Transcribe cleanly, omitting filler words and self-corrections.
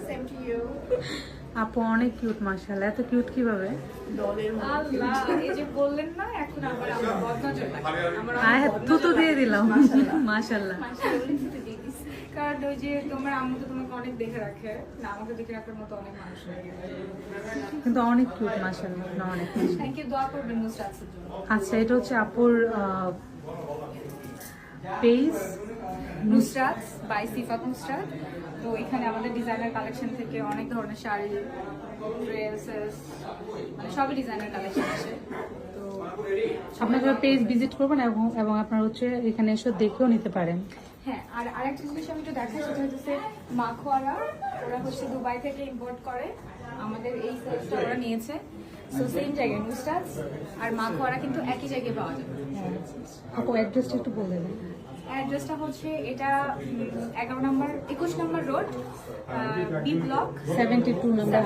Same to you. আপু অনেক cute মাশাআল্লাহ। এত কিউট কিভাবে? আল্লাহ, এই যে বললেন না এখন আবার আমার বদনজর লাগে। আমার আয় থুতু দিয়ে দিলাম মাশাআল্লাহ। কারণ ওই যে তোমার আম্মু তো তোমাকে অনেক দেখে রাখে না, আমাকে দেখে রাখার মতো অনেক মানুষ লাগে। কিন্তু অনেক কিউট মাশাআল্লাহ, না অনেক। থ্যাংক ইউ, দোয়া করবেন নুসরাতের জন্য। আচ্ছা, এটা হচ্ছে আপুর পেজ নুসরাত বাই সিফাত নুসরাত। তো এখানে আমাদের ডিজাইনার কালেকশন থেকে অনেক ধরনের শাড়ি, ড্রেসেস, মানে সবই ডিজাইনার কালেকশন আছে। তো আপনারা পেজ ভিজিট করবেন এবং আপনারা হচ্ছে এখানে এসে দেখেও নিতে পারেন। হ্যাঁ, আর আরেকটা জিনিস আমি একটু দেখাই, সেটা হচ্ছে মাখোয়ারা। ওরা হচ্ছে দুবাই থেকে ইম্পোর্ট করে, আমাদের এই সাইজটা ওরা নিয়েছে। সো সেম জায়গায় নুসরাত আর মাখোয়ারা কিন্তু একই জায়গায় পাওয়া যাবে। আপু অ্যাড্রেসটা একটু বলে দেবেন। অ্যাড্রেসটা হচ্ছে এটা 11 নম্বর 21 নম্বর রোড, বি ব্লক 72 নম্বর